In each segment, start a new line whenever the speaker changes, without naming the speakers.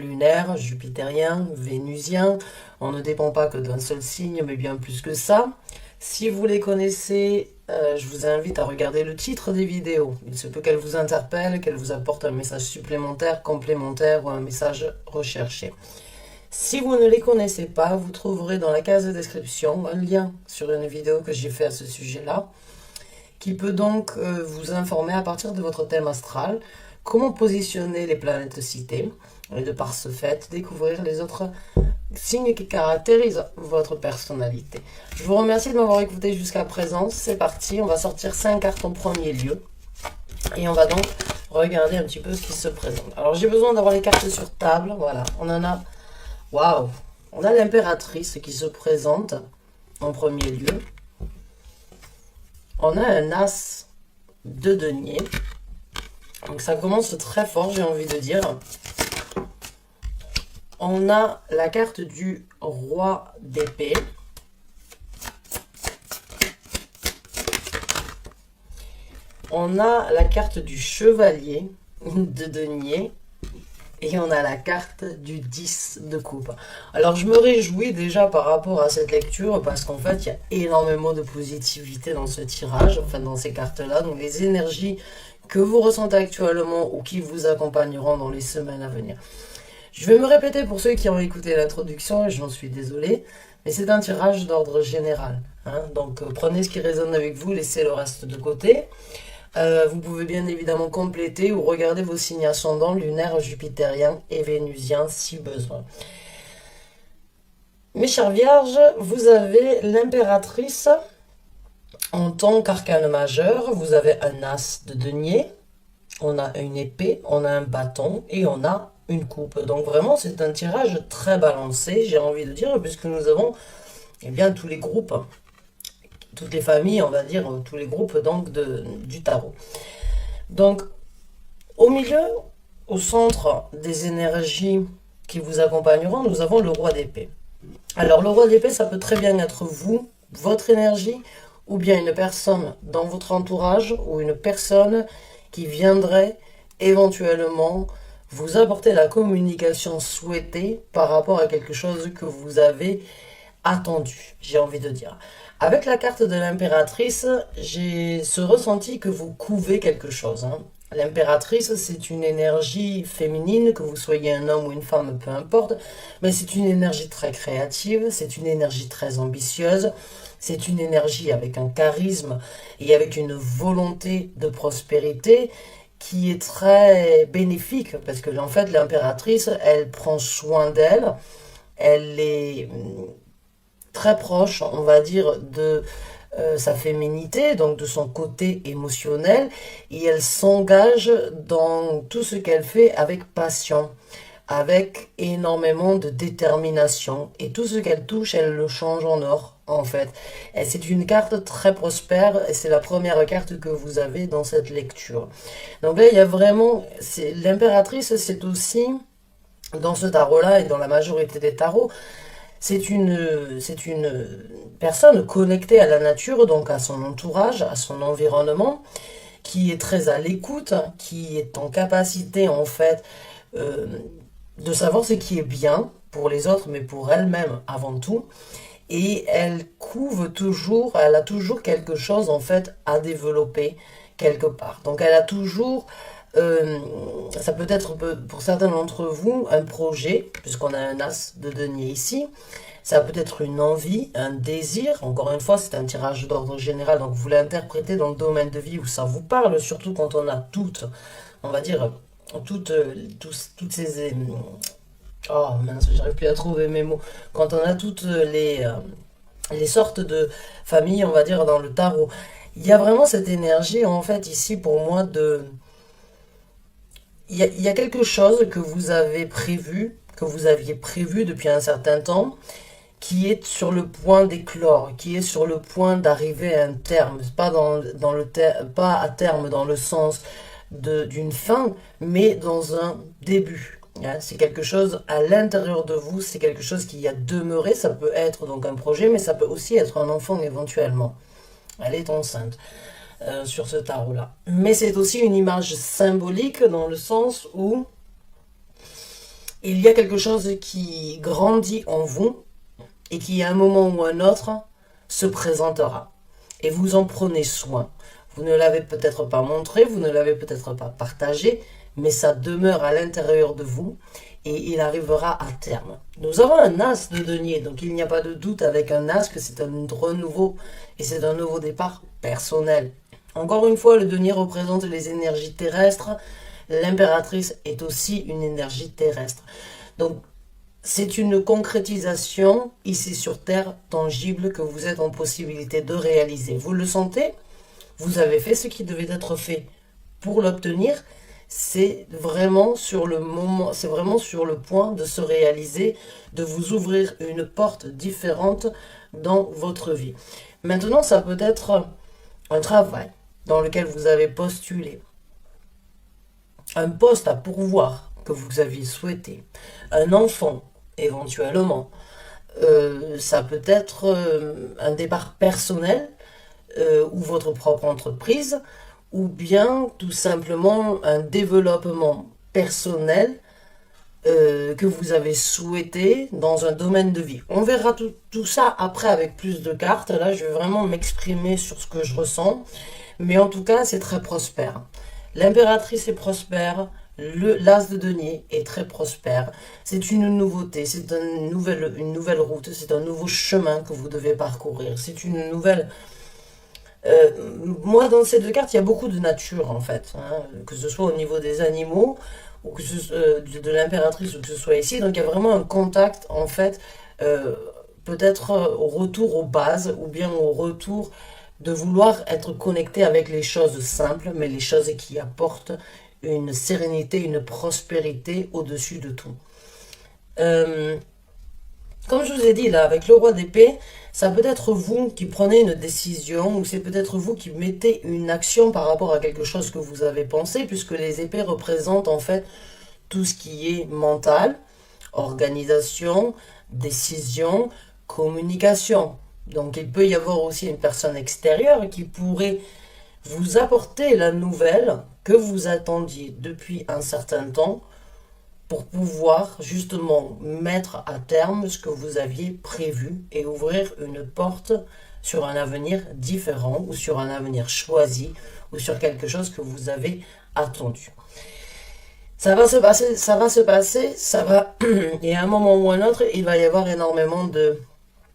Lunaire, jupitérien, vénusien. On ne dépend pas que d'un seul signe, mais bien plus que ça. Si vous les connaissez, je vous invite à regarder le titre des vidéos. Il se peut qu'elles vous interpellent, qu'elles vous apportent un message supplémentaire, complémentaire ou un message recherché. Si vous ne les connaissez pas, vous trouverez dans la case de description un lien sur une vidéo que j'ai fait à ce sujet-là, qui peut donc vous informer à partir de votre thème astral, comment positionner les planètes citées, et de par ce fait, découvrir les autres signes qui caractérisent votre personnalité. Je vous remercie de m'avoir écouté jusqu'à présent. C'est parti, on va sortir 5 cartes en premier lieu. Et on va donc regarder un petit peu ce qui se présente. Alors j'ai besoin d'avoir les cartes sur table. Voilà, on en a... Waouh! On a l'impératrice qui se présente en premier lieu. On a un as de denier. Donc ça commence très fort, j'ai envie de dire. On a la carte du roi d'épée. On a la carte du chevalier de denier. Et on a la carte du 10 de coupe. Alors je me réjouis déjà par rapport à cette lecture parce qu'en fait il y a énormément de positivité dans ce tirage, enfin dans ces cartes-là. Donc les énergies que vous ressentez actuellement ou qui vous accompagneront dans les semaines à venir. Je vais me répéter pour ceux qui ont écouté l'introduction et j'en suis désolée, mais c'est un tirage d'ordre général. Donc prenez ce qui résonne avec vous, laissez le reste de côté. Vous pouvez bien évidemment compléter ou regarder vos signes ascendants, lunaires, jupitériens et vénusiens si besoin. Mes chères vierges, vous avez l'impératrice en tant qu'arcane majeur. Vous avez un as de denier, on a une épée, on a un bâton et on a une coupe. Donc vraiment c'est un tirage très balancé, j'ai envie de dire, puisque nous avons bien tous les groupes, toutes les familles, on va dire, tous les groupes donc du tarot. Donc, au milieu, au centre des énergies qui vous accompagneront, nous avons le roi d'épée. Alors, le roi d'épée, ça peut très bien être vous, votre énergie, ou bien une personne dans votre entourage, ou une personne qui viendrait éventuellement vous apporter la communication souhaitée par rapport à quelque chose que vous avez attendu, j'ai envie de dire. Avec la carte de l'impératrice, j'ai ce ressenti que vous couvez quelque chose. L'impératrice, c'est une énergie féminine, que vous soyez un homme ou une femme, peu importe, mais c'est une énergie très créative, c'est une énergie très ambitieuse, c'est une énergie avec un charisme et avec une volonté de prospérité qui est très bénéfique, parce que en fait, l'impératrice, elle prend soin d'elle, elle est très proche, on va dire, de sa féminité, donc de son côté émotionnel, et elle s'engage dans tout ce qu'elle fait avec passion, avec énormément de détermination, et tout ce qu'elle touche, elle le change en or, en fait. Et c'est une carte très prospère, et c'est la première carte que vous avez dans cette lecture. Donc là, il y a vraiment... L'impératrice, c'est aussi, dans ce tarot-là, et dans la majorité des tarots, c'est une personne connectée à la nature, donc à son entourage, à son environnement, qui est très à l'écoute, qui est en capacité en fait de savoir ce qui est bien pour les autres, mais pour elle-même avant tout. Et elle elle a toujours quelque chose en fait à développer quelque part. Donc elle a toujours ça peut être pour certains d'entre vous un projet, puisqu'on a un as de denier ici. Ça peut être une envie, un désir. Encore une fois, c'est un tirage d'ordre général, donc vous l'interprétez dans le domaine de vie où ça vous parle, surtout quand on a toutes, on va dire, toutes ces... Oh mince, j'arrive plus à trouver mes mots. Quand on a toutes les sortes de familles, on va dire, dans le tarot. Il y a vraiment cette énergie, en fait, ici, pour moi, de... Il y a quelque chose que vous avez prévu, que vous aviez prévu depuis un certain temps, qui est sur le point d'éclore, qui est sur le point d'arriver à un terme. Pas, pas à terme dans le sens d'une fin, mais dans un début. C'est quelque chose à l'intérieur de vous, c'est quelque chose qui a demeuré. Ça peut être donc un projet, mais ça peut aussi être un enfant éventuellement. Elle est enceinte. Sur ce tarot-là. Mais c'est aussi une image symbolique dans le sens où Il y a quelque chose qui grandit en vous et qui, à un moment ou un autre, se présentera. Et vous en prenez soin. Vous ne l'avez peut-être pas montré, vous ne l'avez peut-être pas partagé, mais ça demeure à l'intérieur de vous et il arrivera à terme. Nous avons un as de denier, donc il n'y a pas de doute avec un as que c'est un renouveau et c'est un nouveau départ personnel. Encore une fois, le denier représente les énergies terrestres. L'impératrice est aussi une énergie terrestre. Donc, c'est une concrétisation ici sur Terre tangible que vous êtes en possibilité de réaliser. Vous le sentez? Vous avez fait ce qui devait être fait pour l'obtenir. C'est vraiment sur le moment, c'est vraiment sur le point de se réaliser, de vous ouvrir une porte différente dans votre vie. Maintenant, ça peut être un travail dans lequel vous avez postulé, un poste à pourvoir que vous aviez souhaité, un enfant éventuellement. Ça peut être un départ personnel ou votre propre entreprise, ou bien tout simplement un développement personnel que vous avez souhaité dans un domaine de vie. On verra tout ça après avec plus de cartes. Là, je vais vraiment m'exprimer sur ce que je ressens. Mais en tout cas, c'est très prospère. L'impératrice est prospère. L'as de denier est très prospère. C'est une nouveauté, c'est une nouvelle route, c'est un nouveau chemin que vous devez parcourir. C'est une nouvelle... moi, dans ces deux cartes, il y a beaucoup de nature, en fait. Hein, que ce soit au niveau des animaux, ou que de l'impératrice, ou que ce soit ici. Donc, il y a vraiment un contact, en fait, peut-être au retour aux bases, ou bien au retour de vouloir être connecté avec les choses simples, mais les choses qui apportent une sérénité, une prospérité au-dessus de tout. Euh, Comme je vous ai dit là, avec le roi d'épée, ça peut être vous qui prenez une décision ou c'est peut-être vous qui mettez une action par rapport à quelque chose que vous avez pensé, puisque les épées représentent en fait tout ce qui est mental, organisation, décision, communication. Donc il peut y avoir aussi une personne extérieure qui pourrait vous apporter la nouvelle que vous attendiez depuis un certain temps pour pouvoir justement mettre à terme ce que vous aviez prévu et ouvrir une porte sur un avenir différent ou sur un avenir choisi ou sur quelque chose que vous avez attendu. Ça va se passer, ça va se passer, ça va, et à un moment ou un autre, il va y avoir énormément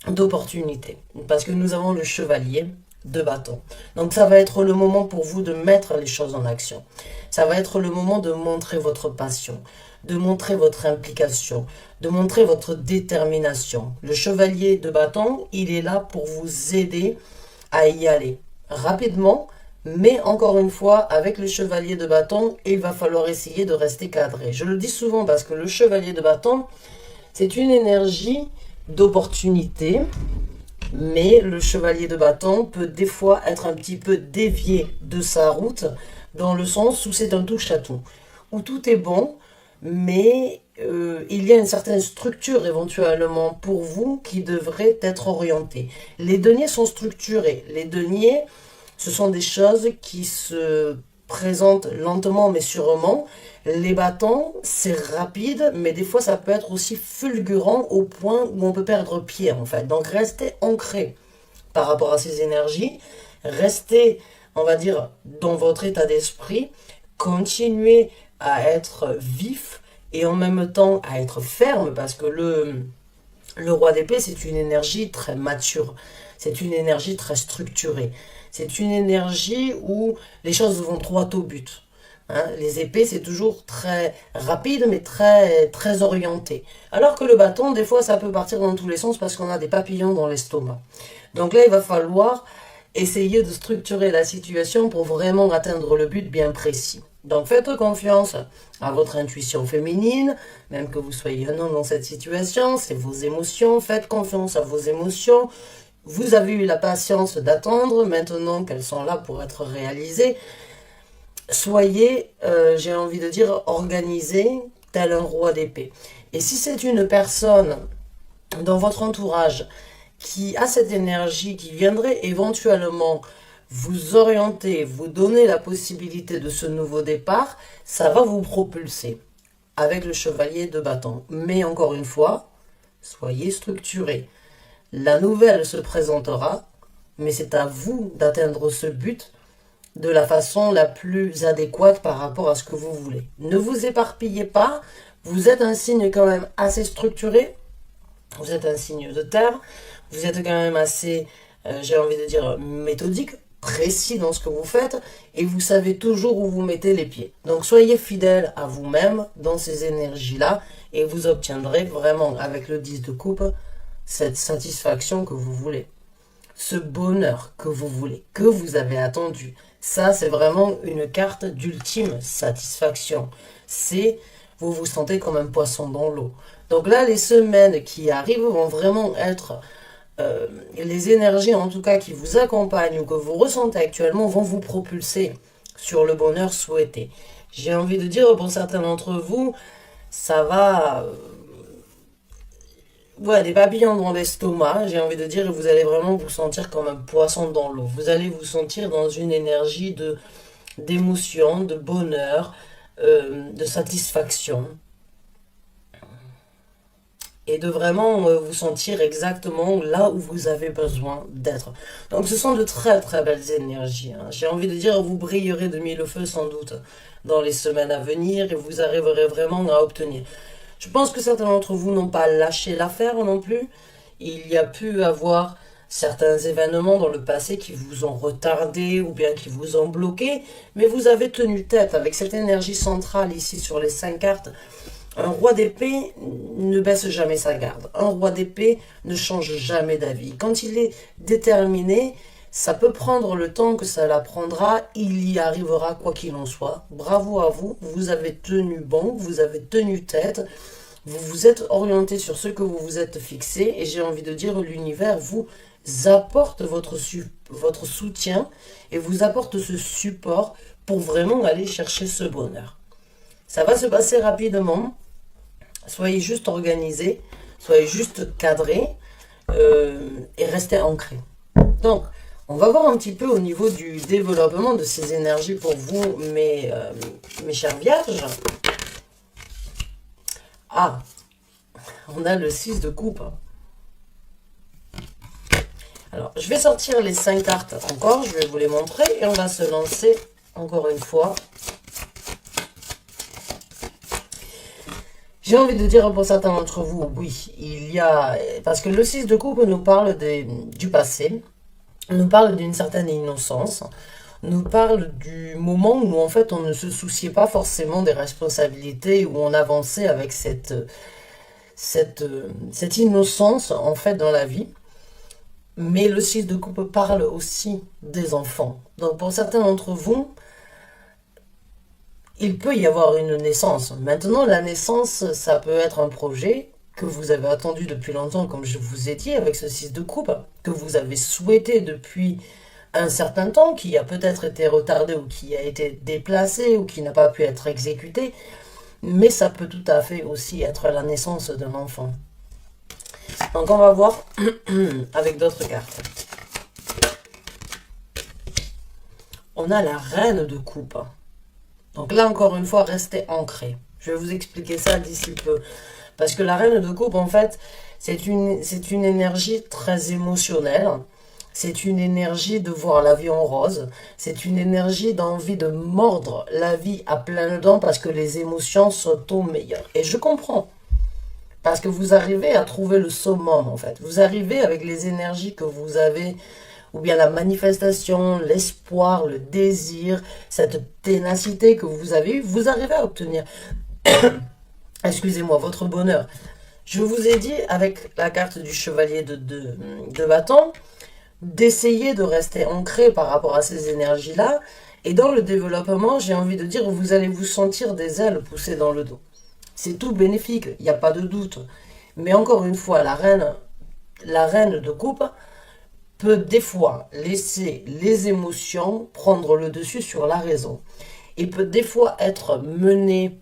d'opportunités. Parce que nous avons le chevalier de bâton. Donc ça va être le moment pour vous de mettre les choses en action. Ça va être le moment de montrer votre passion, de montrer votre implication, de montrer votre détermination. Le chevalier de bâton, il est là pour vous aider à y aller rapidement, mais encore une fois, avec le chevalier de bâton, il va falloir essayer de rester cadré. Je le dis souvent parce que le chevalier de bâton, c'est une énergie d'opportunité, mais le chevalier de bâton peut des fois être un petit peu dévié de sa route, dans le sens où c'est un touche-à-tout, où tout est bon, mais il y a une certaine structure éventuellement pour vous qui devrait être orientée. Les deniers sont structurés. Les deniers, ce sont des choses qui se présentent lentement mais sûrement. Les bâtons, c'est rapide, mais des fois ça peut être aussi fulgurant au point où on peut perdre pied en fait. Donc restez ancré par rapport à ces énergies, restez, on va dire, dans votre état d'esprit, continuez à être vif et en même temps à être ferme parce que le roi d'épée c'est une énergie très mature, c'est une énergie très structurée, c'est une énergie où les choses vont droit au but. Hein, les épées, c'est toujours très rapide, mais très orienté. Alors que le bâton, des fois, ça peut partir dans tous les sens parce qu'on a des papillons dans l'estomac. Donc là, il va falloir essayer de structurer la situation pour vraiment atteindre le but bien précis. Donc faites confiance à votre intuition féminine, même que vous soyez un homme dans cette situation, c'est vos émotions, faites confiance à vos émotions. Vous avez eu la patience d'attendre, maintenant qu'elles sont là pour être réalisées. Soyez, j'ai envie de dire, organisé tel un roi d'épée. Et si c'est une personne dans votre entourage qui a cette énergie, qui viendrait éventuellement vous orienter, vous donner la possibilité de ce nouveau départ, ça va vous propulser. avec le chevalier de bâton. Mais encore une fois, soyez structurés. La nouvelle se présentera, mais c'est à vous d'atteindre ce but de la façon la plus adéquate par rapport à ce que vous voulez. Ne vous éparpillez pas, vous êtes un signe quand même assez structuré, vous êtes un signe de terre, vous êtes quand même assez, j'ai envie de dire, méthodique, précis dans ce que vous faites, et vous savez toujours où vous mettez les pieds. Donc soyez fidèle à vous-même dans ces énergies-là, et vous obtiendrez vraiment, avec le 10 de coupe, cette satisfaction que vous voulez. Ce bonheur que vous voulez, que vous avez attendu. Ça, c'est vraiment une carte d'ultime satisfaction. C'est, vous vous sentez comme un poisson dans l'eau. Donc là, les semaines qui arrivent vont vraiment être, les énergies en tout cas qui vous accompagnent ou que vous ressentez actuellement vont vous propulser sur le bonheur souhaité. J'ai envie de dire, pour certains d'entre vous, ça va... ouais, des papillons dans l'estomac, j'ai envie de dire, vous allez vraiment vous sentir comme un poisson dans l'eau. Vous allez vous sentir dans une énergie d'émotion, de bonheur, de satisfaction. Et de vraiment vous sentir exactement là où vous avez besoin d'être. Donc ce sont de très très belles énergies, hein. J'ai envie de dire, vous brillerez de mille feux sans doute dans les semaines à venir et vous arriverez vraiment à obtenir. Je pense que certains d'entre vous n'ont pas lâché l'affaire non plus. Il y a pu avoir certains événements dans le passé qui vous ont retardé ou bien qui vous ont bloqué, mais vous avez tenu tête avec cette énergie centrale ici sur les 5 cartes. Un roi d'épée ne baisse jamais sa garde. Un roi d'épée ne change jamais d'avis. Quand il est déterminé, ça peut prendre le temps que ça la prendra, il y arrivera quoi qu'il en soit. Bravo à vous, vous avez tenu bon, vous avez tenu tête, vous vous êtes orienté sur ce que vous vous êtes fixé, et j'ai envie de dire, l'univers vous apporte votre soutien et vous apporte ce support pour vraiment aller chercher ce bonheur. Ça va se passer rapidement, soyez juste organisés, soyez juste cadrés et restez ancrés. Donc, on va voir un petit peu au niveau du développement de ces énergies pour vous, mes chers vierges. Ah, on a le 6 de coupe. Alors, je vais sortir les 5 cartes encore, je vais vous les montrer et on va se lancer encore une fois. J'ai envie de dire pour certains d'entre vous, oui, il y a... Parce que le 6 de coupe nous parle du passé, nous parle d'une certaine innocence, nous parle du moment où en fait on ne se souciait pas forcément des responsabilités, où on avançait avec cette innocence en fait dans la vie. Mais le 6 de coupe parle aussi des enfants. Donc pour certains d'entre vous, il peut y avoir une naissance. Maintenant, la naissance, ça peut être un projet que vous avez attendu depuis longtemps, comme je vous ai dit, avec ce 6 de coupe, que vous avez souhaité depuis un certain temps, qui a peut-être été retardé ou qui a été déplacé ou qui n'a pas pu être exécuté. Mais ça peut tout à fait aussi être la naissance d'un enfant. Donc on va voir avec d'autres cartes. On a la reine de coupe. Donc là, encore une fois, restez ancré. Je vais vous expliquer ça d'ici peu. Parce que la reine de coupe, en fait, c'est une énergie très émotionnelle. C'est une énergie de voir la vie en rose. C'est une énergie d'envie de mordre la vie à pleines dents parce que les émotions sont au meilleur. Et je comprends. Parce que vous arrivez à trouver le summum, en fait. Vous arrivez avec les énergies que vous avez, ou bien la manifestation, l'espoir, le désir, cette ténacité que vous avez eue, vous arrivez à obtenir, excusez-moi, votre bonheur. Je vous ai dit, avec la carte du chevalier de bâton, d'essayer de rester ancré par rapport à ces énergies-là. Et dans le développement, j'ai envie de dire, vous allez vous sentir des ailes poussées dans le dos. C'est tout bénéfique, il n'y a pas de doute. Mais encore une fois, la reine de coupe peut des fois laisser les émotions prendre le dessus sur la raison. Et peut des fois être menée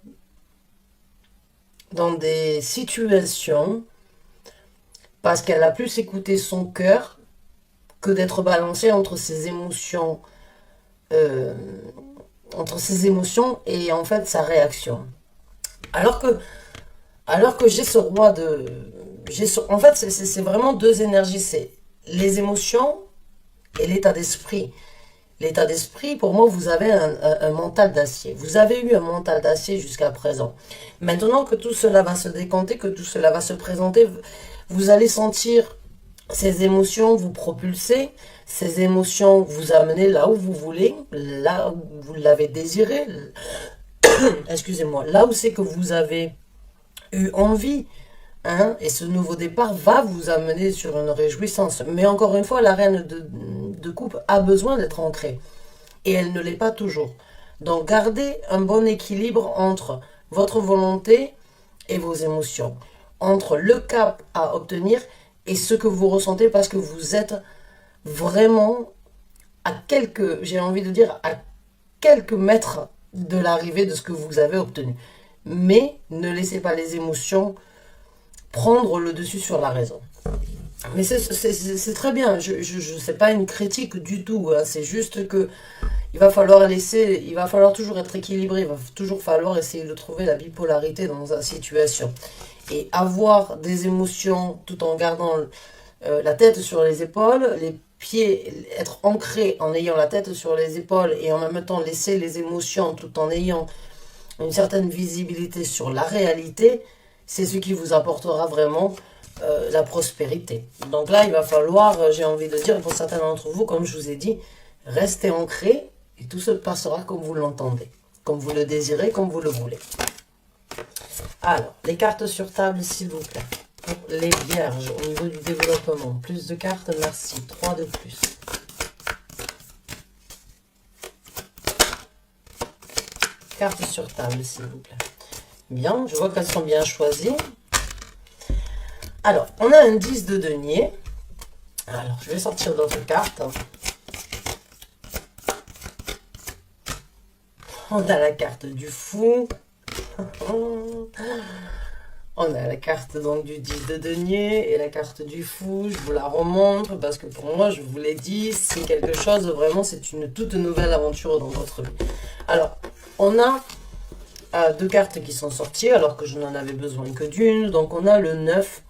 dans des situations parce qu'elle a plus écouté son cœur que d'être balancée entre ses émotions et en fait sa réaction. Alors que, alors que j'ai ce roi de... En fait, c'est vraiment deux énergies. C'est les émotions et l'état d'esprit. L'état d'esprit, pour moi, vous avez un mental d'acier. Vous avez eu un mental d'acier jusqu'à présent. Maintenant que tout cela va se décanter, que tout cela va se présenter, vous allez sentir ces émotions vous propulser, ces émotions vous amener là où vous voulez, là où vous l'avez désiré, excusez-moi, là où c'est que vous avez eu envie. Hein, et ce nouveau départ va vous amener sur une réjouissance. Mais encore une fois, la reine de coupe a besoin d'être ancrée. Et elle ne l'est pas toujours. Donc gardez un bon équilibre entre votre volonté et vos émotions. Entre le cap à obtenir et ce que vous ressentez parce que vous êtes vraiment à quelques, j'ai envie de dire, à quelques mètres de l'arrivée de ce que vous avez obtenu. Mais ne laissez pas les émotions prendre le dessus sur la raison. Mais c'est très bien, c'est pas une critique du tout, hein. C'est juste que il va falloir toujours être équilibré, il va toujours falloir essayer de trouver la bipolarité dans la situation. Et avoir des émotions tout en gardant la tête sur les épaules, les pieds, être ancré en ayant la tête sur les épaules et en même temps laisser les émotions tout en ayant une certaine visibilité sur la réalité, c'est ce qui vous apportera vraiment la prospérité. Donc là, il va falloir, j'ai envie de dire, pour certains d'entre vous, comme je vous ai dit, restez ancrés et tout se passera comme vous l'entendez, comme vous le désirez, comme vous le voulez. Alors, les cartes sur table, s'il vous plaît. Pour les vierges, au niveau du développement. Plus de cartes, merci. 3 de plus. Cartes sur table, s'il vous plaît. Bien, je vois qu'elles sont bien choisies. Alors, on a un 10 de denier. Alors, je vais sortir d'autres cartes. On a la carte du fou. On a la carte donc du 10 de denier et la carte du fou. Je vous la remontre parce que pour moi, je vous l'ai dit, c'est quelque chose, vraiment, c'est une toute nouvelle aventure dans votre vie. Alors, on a deux cartes qui sont sorties alors que je n'en avais besoin que d'une. Donc, on a le 9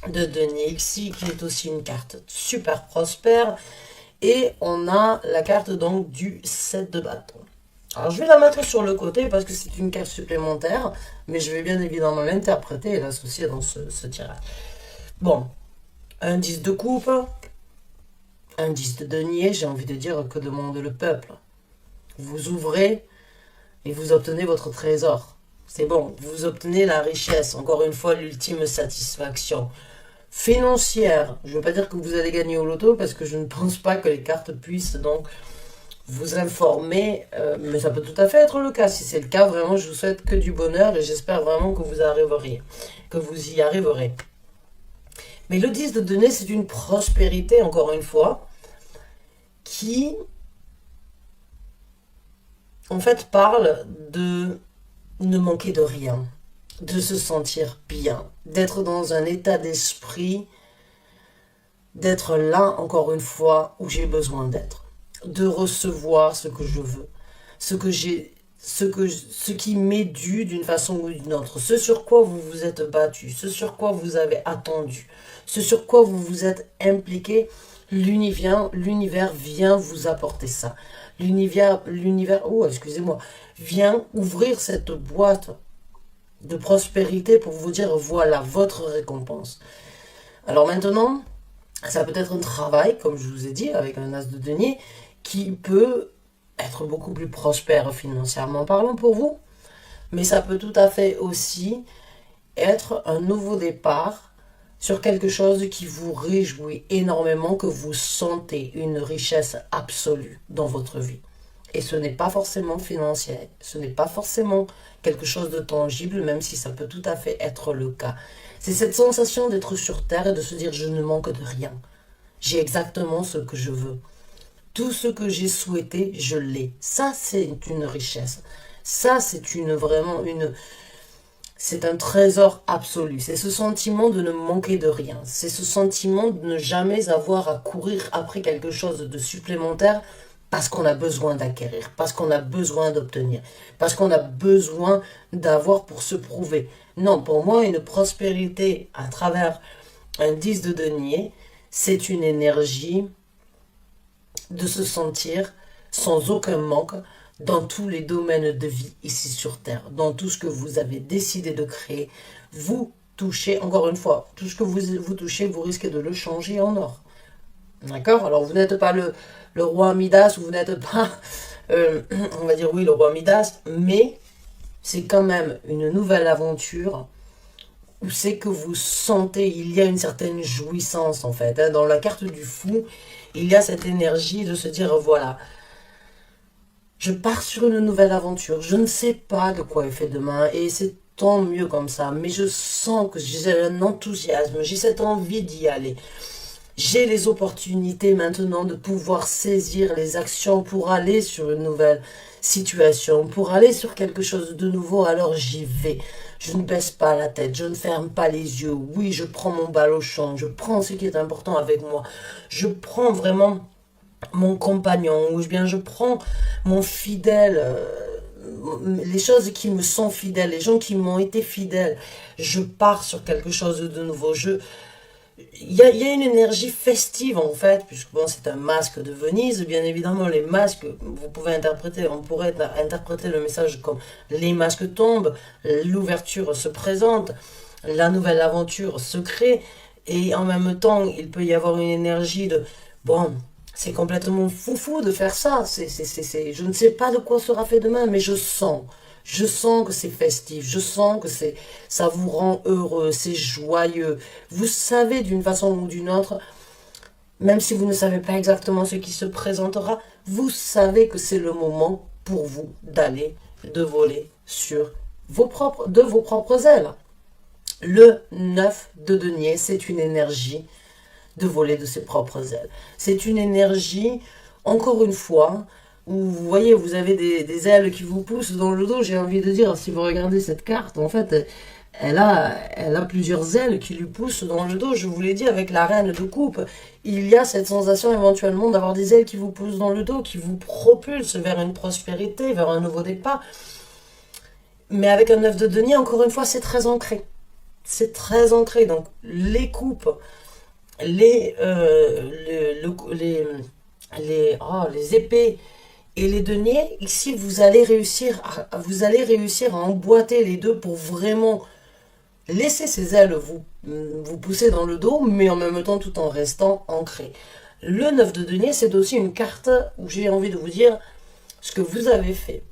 de denier ici qui est aussi une carte super prospère. Et on a la carte donc du 7 de bâton. Alors, je vais la mettre sur le côté parce que c'est une carte supplémentaire, mais je vais bien évidemment l'interpréter et l'associer dans ce tirage. Bon, un 10 de coupe, un 10 de denier, j'ai envie de dire que demande le peuple. Vous ouvrez et vous obtenez votre trésor. C'est bon, vous obtenez la richesse, encore une fois l'ultime satisfaction financière. Je ne veux pas dire que vous allez gagner au loto parce que je ne pense pas que les cartes puissent donc vous informer, mais ça peut tout à fait être le cas. Si c'est le cas, vraiment, je vous souhaite que du bonheur et j'espère vraiment que vous arriverez, que vous y arriverez. Mais le 10 de denier, c'est une prospérité, encore une fois, qui, en fait, parle de ne manquer de rien, de se sentir bien, d'être dans un état d'esprit, d'être là, encore une fois, où j'ai besoin d'être. De recevoir ce que je veux, ce qui m'est dû d'une façon ou d'une autre, ce sur quoi vous vous êtes battu, ce sur quoi vous avez attendu, ce sur quoi vous vous êtes impliqué, l'univers vient vous apporter ça. L'univers, vient ouvrir cette boîte de prospérité pour vous dire voilà votre récompense. Alors maintenant, ça peut être un travail, comme je vous ai dit, avec un as de denier, qui peut être beaucoup plus prospère financièrement parlant pour vous, mais ça peut tout à fait aussi être un nouveau départ sur quelque chose qui vous réjouit énormément, que vous sentez une richesse absolue dans votre vie. Et ce n'est pas forcément financier, ce n'est pas forcément quelque chose de tangible, même si ça peut tout à fait être le cas. C'est cette sensation d'être sur terre et de se dire je ne manque de rien. J'ai exactement ce que je veux. Tout ce que j'ai souhaité, je l'ai. Ça, c'est une richesse. Ça, c'est c'est un trésor absolu. C'est ce sentiment de ne manquer de rien. C'est ce sentiment de ne jamais avoir à courir après quelque chose de supplémentaire parce qu'on a besoin d'acquérir, parce qu'on a besoin d'obtenir, parce qu'on a besoin d'avoir pour se prouver. Non, pour moi, une prospérité à travers un 10 de denier, c'est une énergie de se sentir sans aucun manque dans tous les domaines de vie ici sur Terre, dans tout ce que vous avez décidé de créer. Vous touchez, encore une fois, tout ce que vous touchez, vous risquez de le changer en or. D'accord? Alors vous n'êtes pas le roi Midas, vous n'êtes pas, on va dire oui, le roi Midas, mais c'est quand même une nouvelle aventure où c'est que vous sentez, il y a une certaine jouissance en fait. Hein. Dans la carte du fou, il y a cette énergie de se dire voilà, je pars sur une nouvelle aventure, je ne sais pas de quoi est fait demain et c'est tant mieux comme ça, mais je sens que j'ai un enthousiasme, j'ai cette envie d'y aller. J'ai les opportunités maintenant de pouvoir saisir les actions pour aller sur une nouvelle situation, pour aller sur quelque chose de nouveau, alors j'y vais. Je ne baisse pas la tête, je ne ferme pas les yeux. Oui, je prends mon bal au champ, je prends ce qui est important avec moi. Je prends vraiment mon compagnon, ou bien je prends mon fidèle, les choses qui me sont fidèles, les gens qui m'ont été fidèles. Je pars sur quelque chose de nouveau. Il y a une énergie festive en fait, puisque bon, c'est un masque de Venise. Bien évidemment, les masques, vous pouvez interpréter, on pourrait interpréter le message comme les masques tombent, l'ouverture se présente, la nouvelle aventure se crée, et en même temps, il peut y avoir une énergie de bon, c'est complètement foufou de faire ça. Je ne sais pas de quoi sera fait demain, mais je sens. Je sens que c'est festif, je sens que ça vous rend heureux, c'est joyeux. Vous savez d'une façon ou d'une autre, même si vous ne savez pas exactement ce qui se présentera, vous savez que c'est le moment pour vous d'aller, de voler sur de vos propres ailes. Le 9 de denier, c'est une énergie de voler de ses propres ailes. C'est une énergie, encore une fois, où vous voyez, vous avez des ailes qui vous poussent dans le dos. J'ai envie de dire, si vous regardez cette carte, en fait, elle a plusieurs ailes qui lui poussent dans le dos. Je vous l'ai dit, avec la reine de coupe, il y a cette sensation éventuellement d'avoir des ailes qui vous poussent dans le dos, qui vous propulsent vers une prospérité, vers un nouveau départ. Mais avec un 9 de denier, encore une fois, c'est très ancré. C'est très ancré. Donc, les coupes, les épées et les deniers, ici vous allez réussir à emboîter les deux pour vraiment laisser ces ailes vous pousser dans le dos, mais en même temps tout en restant ancré. Le 9 de denier, c'est aussi une carte où j'ai envie de vous dire ce que vous avez fait.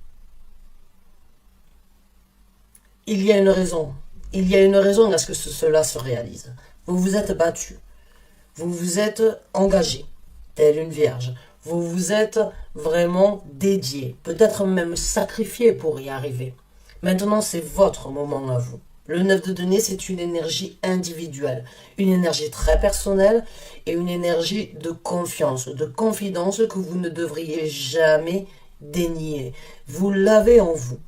Il y a une raison. Il y a une raison à ce que cela se réalise. Vous vous êtes battu. Vous vous êtes engagé, telle une vierge. Vous vous êtes vraiment dédié, peut-être même sacrifié pour y arriver. Maintenant, c'est votre moment à vous. Le 9 de denier, c'est une énergie individuelle, une énergie très personnelle et une énergie de confiance, de confidence que vous ne devriez jamais dénier. Vous l'avez en vous.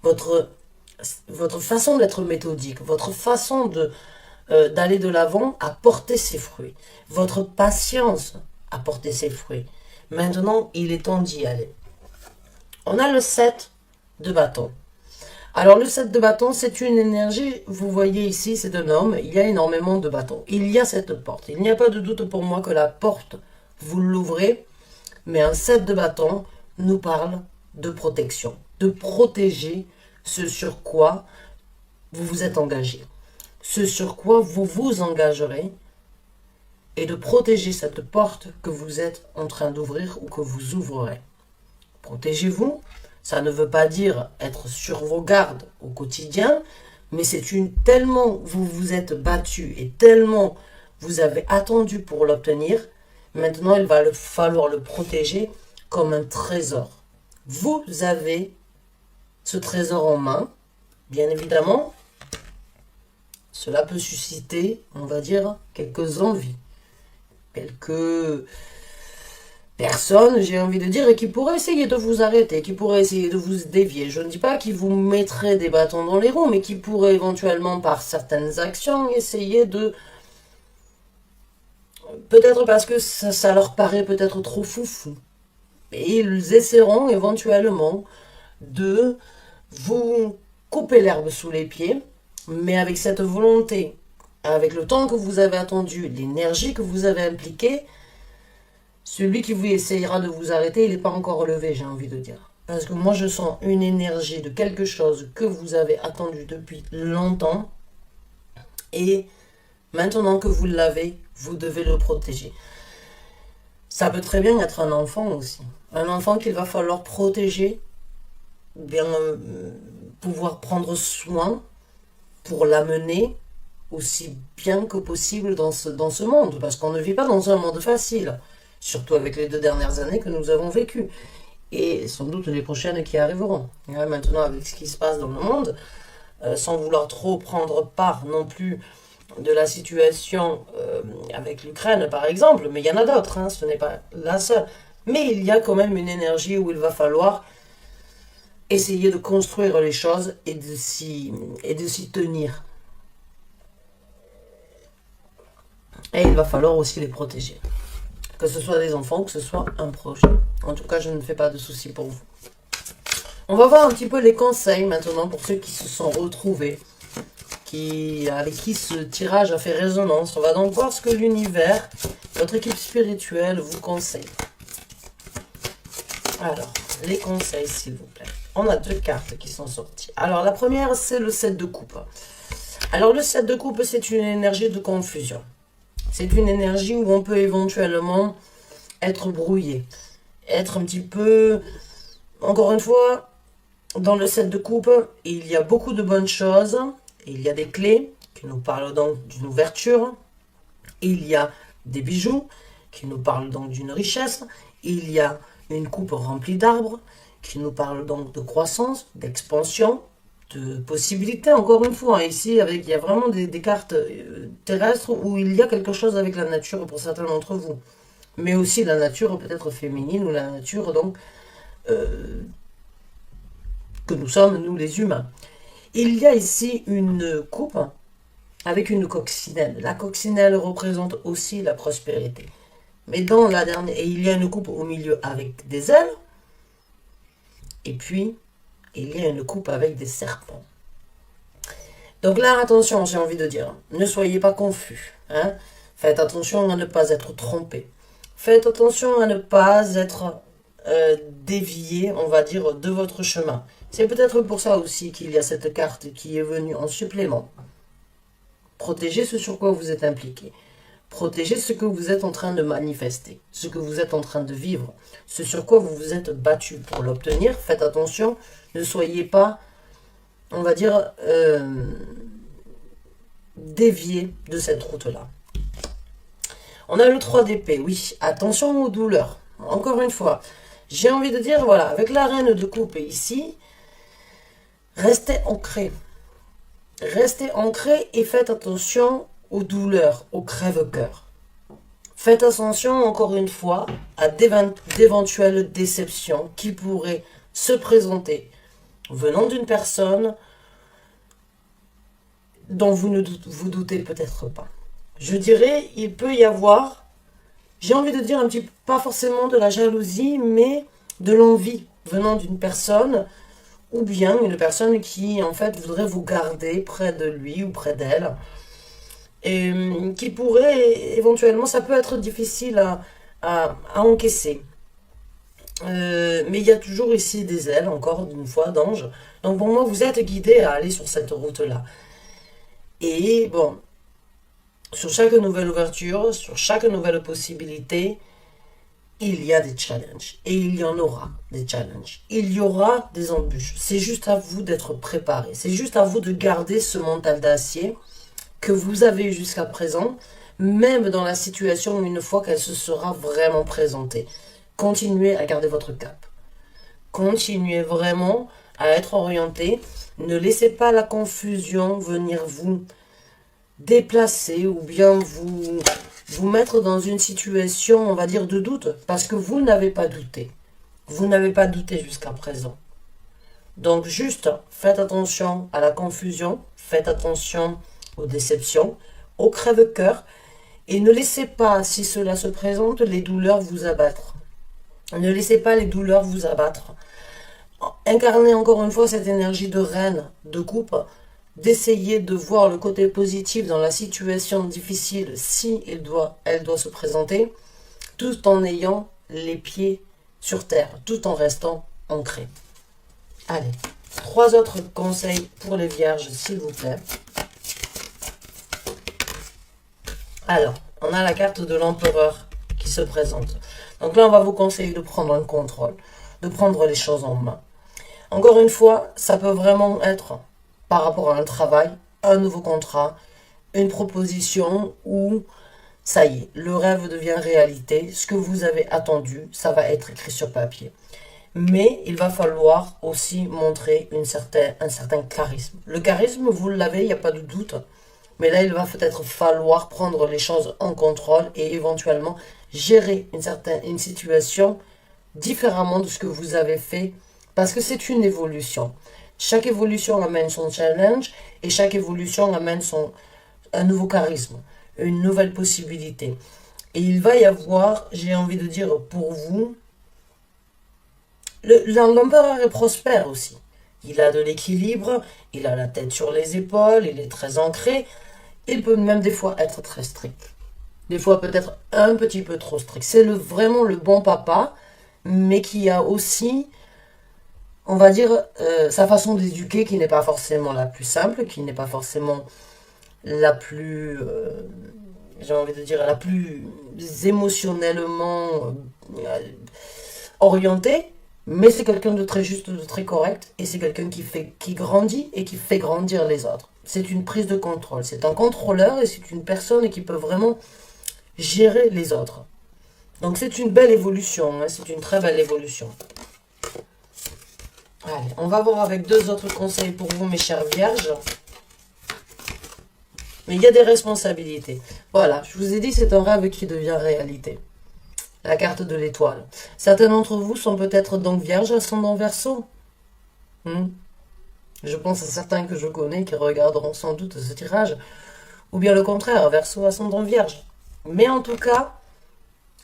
Votre façon d'être méthodique, votre façon d'aller de l'avant a porté ses fruits. Votre patience a porté ses fruits. Maintenant, il est temps d'y aller. On a le 7 de bâton. Alors, le 7 de bâton, c'est une énergie, vous voyez ici, c'est un homme, il y a énormément de bâtons. Il y a cette porte. Il n'y a pas de doute pour moi que la porte, vous l'ouvrez, mais un 7 de bâton nous parle de protection, de protéger ce sur quoi vous vous êtes engagé, ce sur quoi vous vous engagerez, et de protéger cette porte que vous êtes en train d'ouvrir ou que vous ouvrirez. Protégez-vous, ça ne veut pas dire être sur vos gardes au quotidien, mais tellement vous vous êtes battu et tellement vous avez attendu pour l'obtenir, maintenant il va falloir le protéger comme un trésor. Vous avez ce trésor en main, bien évidemment, cela peut susciter, on va dire, quelques envies, quelques personnes, j'ai envie de dire, et qui pourraient essayer de vous arrêter, qui pourraient essayer de vous dévier. Je ne dis pas qu'ils vous mettraient des bâtons dans les roues, mais qui pourraient éventuellement, par certaines actions, essayer de... Peut-être parce que ça leur paraît peut-être trop foufou. Et ils essaieront éventuellement de vous couper l'herbe sous les pieds, mais avec cette volonté, avec le temps que vous avez attendu, l'énergie que vous avez impliquée, celui qui vous essayera de vous arrêter, il n'est pas encore relevé, j'ai envie de dire. Parce que moi, je sens une énergie de quelque chose que vous avez attendu depuis longtemps. Et maintenant que vous l'avez, vous devez le protéger. Ça peut très bien être un enfant aussi. Un enfant qu'il va falloir protéger, bien pouvoir prendre soin pour l'amener aussi bien que possible dans ce monde. Parce qu'on ne vit pas dans un monde facile. Surtout avec les 2 dernières années que nous avons vécues. Et sans doute les prochaines qui arriveront. Et maintenant, avec ce qui se passe dans le monde, sans vouloir trop prendre part non plus de la situation avec l'Ukraine, par exemple, mais il y en a d'autres, hein, ce n'est pas la seule. Mais il y a quand même une énergie où il va falloir essayer de construire les choses et de s'y tenir. Et il va falloir aussi les protéger. Que ce soit des enfants, que ce soit un projet. En tout cas, je ne fais pas de soucis pour vous. On va voir un petit peu les conseils maintenant pour ceux qui se sont retrouvés, avec qui ce tirage a fait résonance. On va donc voir ce que l'univers, votre équipe spirituelle vous conseille. Alors, les conseils s'il vous plaît. On a 2 cartes qui sont sorties. Alors, la première, c'est le 7 de coupe. Alors, le 7 de coupe, c'est une énergie de confusion. C'est une énergie où on peut éventuellement être brouillé. Être un petit peu... Encore une fois, dans le 7 de coupe, il y a beaucoup de bonnes choses. Il y a des clés qui nous parlent donc d'une ouverture. Il y a des bijoux qui nous parlent donc d'une richesse. Il y a une coupe remplie d'arbres qui nous parle donc de croissance, d'expansion, de possibilités. Encore une fois, ici, il y a vraiment des cartes terrestres où il y a quelque chose avec la nature pour certains d'entre vous. Mais aussi la nature peut-être féminine ou la nature donc que nous sommes, nous les humains. Il y a ici une coupe avec une coccinelle. La coccinelle représente aussi la prospérité. Mais dans la dernière, et il y a une coupe au milieu avec des ailes. Et puis, il y a une coupe avec des serpents. Donc là, attention, j'ai envie de dire, ne soyez pas confus. Hein? Faites attention à ne pas être trompé. Faites attention à ne pas être dévié, on va dire, de votre chemin. C'est peut-être pour ça aussi qu'il y a cette carte qui est venue en supplément. Protégez ce sur quoi vous êtes impliqué. Protégez ce que vous êtes en train de manifester, ce que vous êtes en train de vivre, ce sur quoi vous vous êtes battu pour l'obtenir. Faites attention, ne soyez pas, on va dire, dévié de cette route-là. On a le 3 d'épée, oui, attention aux douleurs. Encore une fois, j'ai envie de dire, voilà, avec la reine de coupe ici, restez ancré. Restez ancré et faites attention aux douleurs, aux crève-cœur. Faites attention, encore une fois, à d'éventuelles déceptions qui pourraient se présenter venant d'une personne dont vous ne vous doutez peut-être pas. Je dirais, il peut y avoir, j'ai envie de dire un petit peu, pas forcément de la jalousie, mais de l'envie venant d'une personne, ou bien une personne qui, en fait, voudrait vous garder près de lui ou près d'elle, et qui pourrait, éventuellement, ça peut être difficile à encaisser. Mais il y a toujours ici des ailes, encore une fois, d'ange. Donc pour moi, vous êtes guidé à aller sur cette route-là. Et bon, sur chaque nouvelle ouverture, sur chaque nouvelle possibilité, il y a des challenges. Et il y en aura des challenges. Il y aura des embûches. C'est juste à vous d'être préparé. C'est juste à vous de garder ce mental d'acier que vous avez jusqu'à présent, même dans la situation une fois qu'elle se sera vraiment présentée. Continuez à garder votre cap. Continuez vraiment à être orienté. Ne laissez pas la confusion venir vous déplacer ou bien vous mettre dans une situation, on va dire, de doute, parce que vous n'avez pas douté. Vous n'avez pas douté jusqu'à présent. Donc juste, faites attention à la confusion, faites attention aux déceptions, aux crève-cœur, et ne laissez pas, si cela se présente, les douleurs vous abattre. Ne laissez pas les douleurs vous abattre. Incarnez encore une fois cette énergie de reine, de coupe, d'essayer de voir le côté positif dans la situation difficile si elle doit se présenter, tout en ayant les pieds sur terre, tout en restant ancré. Allez, 3 autres conseils pour les vierges, s'il vous plaît. Alors, on a la carte de l'empereur qui se présente. Donc là, on va vous conseiller de prendre un contrôle, de prendre les choses en main. Encore une fois, ça peut vraiment être par rapport à un travail, un nouveau contrat, une proposition où ça y est, le rêve devient réalité. Ce que vous avez attendu, ça va être écrit sur papier. Mais il va falloir aussi montrer un certain charisme. Le charisme, vous l'avez, il n'y a pas de doute. Mais là, il va peut-être falloir prendre les choses en contrôle et éventuellement gérer une situation différemment de ce que vous avez fait. Parce que c'est une évolution. Chaque évolution amène son challenge et chaque évolution amène un nouveau charisme, une nouvelle possibilité. Et il va y avoir, j'ai envie de dire pour vous, l'empereur est prospère aussi. Il a de l'équilibre, il a la tête sur les épaules, il est très ancré. Il peut même des fois être très strict. Des fois peut-être un petit peu trop strict. C'est vraiment le bon papa, mais qui a aussi, on va dire, sa façon d'éduquer qui n'est pas forcément la plus simple, qui n'est pas forcément la plus, j'ai envie de dire, la plus émotionnellement orientée. Mais c'est quelqu'un de très juste, de très correct, et c'est quelqu'un qui grandit et qui fait grandir les autres. C'est une prise de contrôle, c'est un contrôleur et c'est une personne qui peut vraiment gérer les autres. Donc c'est une belle évolution, hein, c'est une très belle évolution. Allez, on va voir avec 2 autres conseils pour vous, mes chères vierges. Mais il y a des responsabilités. Voilà, je vous ai dit, c'est un rêve qui devient réalité. La carte de l'étoile. Certains d'entre vous sont peut-être donc vierges, ascendant Verseau. Je pense à certains que je connais qui regarderont sans doute ce tirage. Ou bien le contraire, Verseau, ascendant Vierge. Mais en tout cas,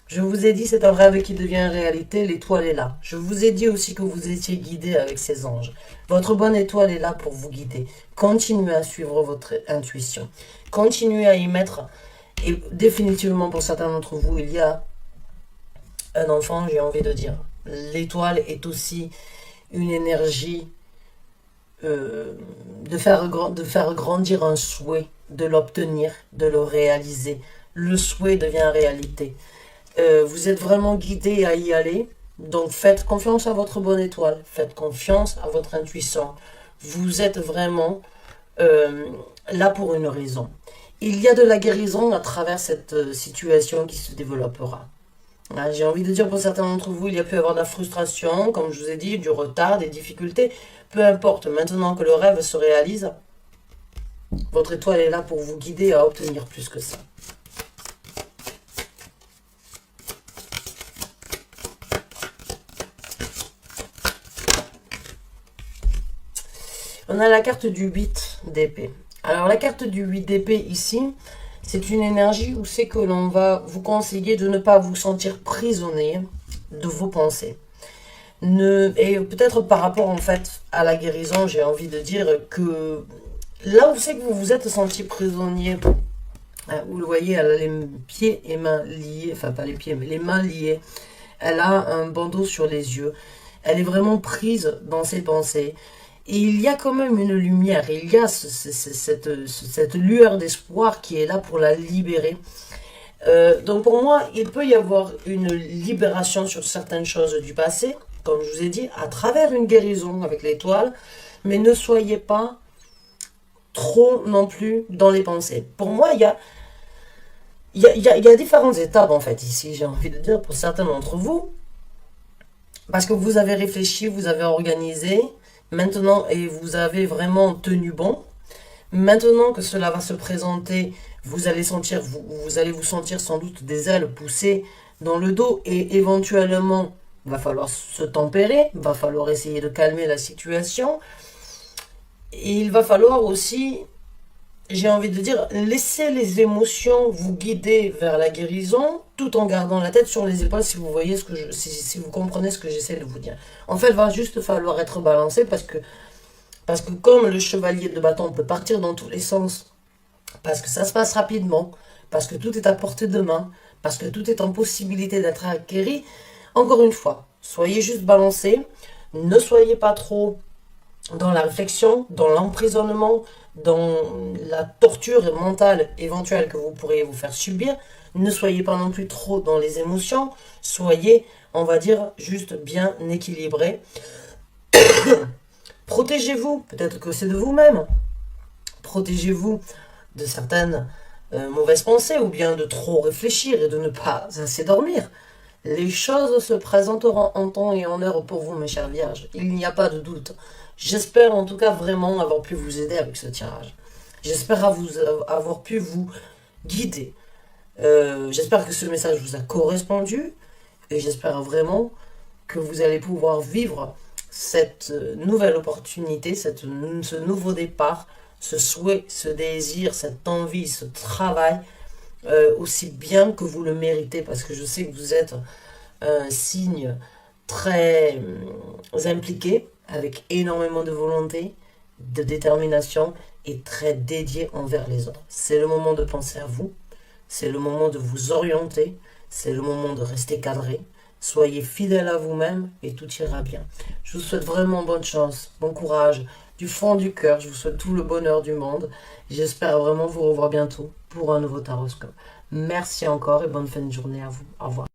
je vous ai dit, c'est un rêve qui devient réalité, l'étoile est là. Je vous ai dit aussi que vous étiez guidé avec ces anges. Votre bonne étoile est là pour vous guider. Continuez à suivre votre intuition. Continuez à y mettre. Et définitivement, pour certains d'entre vous, il y a un enfant, j'ai envie de dire. L'étoile est aussi une énergie de faire grandir un souhait, de l'obtenir, de le réaliser. Le souhait devient réalité. Vous êtes vraiment guidé à y aller. Donc faites confiance à votre bonne étoile. Faites confiance à votre intuition. Vous êtes vraiment là pour une raison. Il y a de la guérison à travers cette situation qui se développera. J'ai envie de dire pour certains d'entre vous, il y a pu avoir de la frustration, comme je vous ai dit, du retard, des difficultés. Peu importe, maintenant que le rêve se réalise, votre étoile est là pour vous guider à obtenir plus que ça. On a la carte du 8 d'épée. Alors la carte du 8 d'épée ici, c'est une énergie où c'est que l'on va vous conseiller de ne pas vous sentir prisonnier de vos pensées. Et peut-être par rapport en fait à la guérison, j'ai envie de dire que là où c'est que vous vous êtes senti prisonnier, vous le voyez, elle a les pieds et mains liés, enfin pas les pieds mais les mains liées, elle a un bandeau sur les yeux, elle est vraiment prise dans ses pensées. Et il y a quand même une lumière, il y a cette lueur d'espoir qui est là pour la libérer. Donc pour moi, il peut y avoir une libération sur certaines choses du passé, comme je vous ai dit, à travers une guérison avec l'étoile, mais ne soyez pas trop non plus dans les pensées. Pour moi, il y a différentes étapes en fait ici, j'ai envie de dire, pour certains d'entre vous, parce que vous avez réfléchi, vous avez organisé, maintenant, et vous avez vraiment tenu bon. Maintenant que cela va se présenter, vous allez vous sentir sans doute des ailes poussées dans le dos et éventuellement, il va falloir se tempérer, il va falloir essayer de calmer la situation. Et il va falloir aussi j'ai envie de dire, laissez les émotions vous guider vers la guérison, tout en gardant la tête sur les épaules, si vous voyez ce que si vous comprenez ce que j'essaie de vous dire. En fait, il va juste falloir être balancé parce que comme le chevalier de bâton peut partir dans tous les sens, parce que ça se passe rapidement, parce que tout est à portée de main, parce que tout est en possibilité d'être acquéri, encore une fois, soyez juste balancé, ne soyez pas trop dans la réflexion, dans l'emprisonnement, dans la torture mentale éventuelle que vous pourriez vous faire subir. Ne soyez pas non plus trop dans les émotions, soyez, on va dire, juste bien équilibré. Protégez-vous, peut-être que c'est de vous-même. Protégez-vous de certaines mauvaises pensées ou bien de trop réfléchir et de ne pas assez dormir. Les choses se présenteront en temps et en heure pour vous, mes chers vierges. Il n'y a pas de doute. J'espère en tout cas vraiment avoir pu vous aider avec ce tirage. J'espère avoir pu vous guider. J'espère que ce message vous a correspondu et j'espère vraiment que vous allez pouvoir vivre cette nouvelle opportunité, ce nouveau départ, ce souhait, ce désir, cette envie, ce travail, aussi bien que vous le méritez, parce que je sais que vous êtes un signe très impliqué, avec énormément de volonté, de détermination et très dédié envers les autres. C'est le moment de penser à vous, c'est le moment de vous orienter, c'est le moment de rester cadré. Soyez fidèle à vous-même et tout ira bien. Je vous souhaite vraiment bonne chance, bon courage, du fond du cœur. Je vous souhaite tout le bonheur du monde. J'espère vraiment vous revoir bientôt pour un nouveau Taroscope. Merci encore et bonne fin de journée à vous. Au revoir.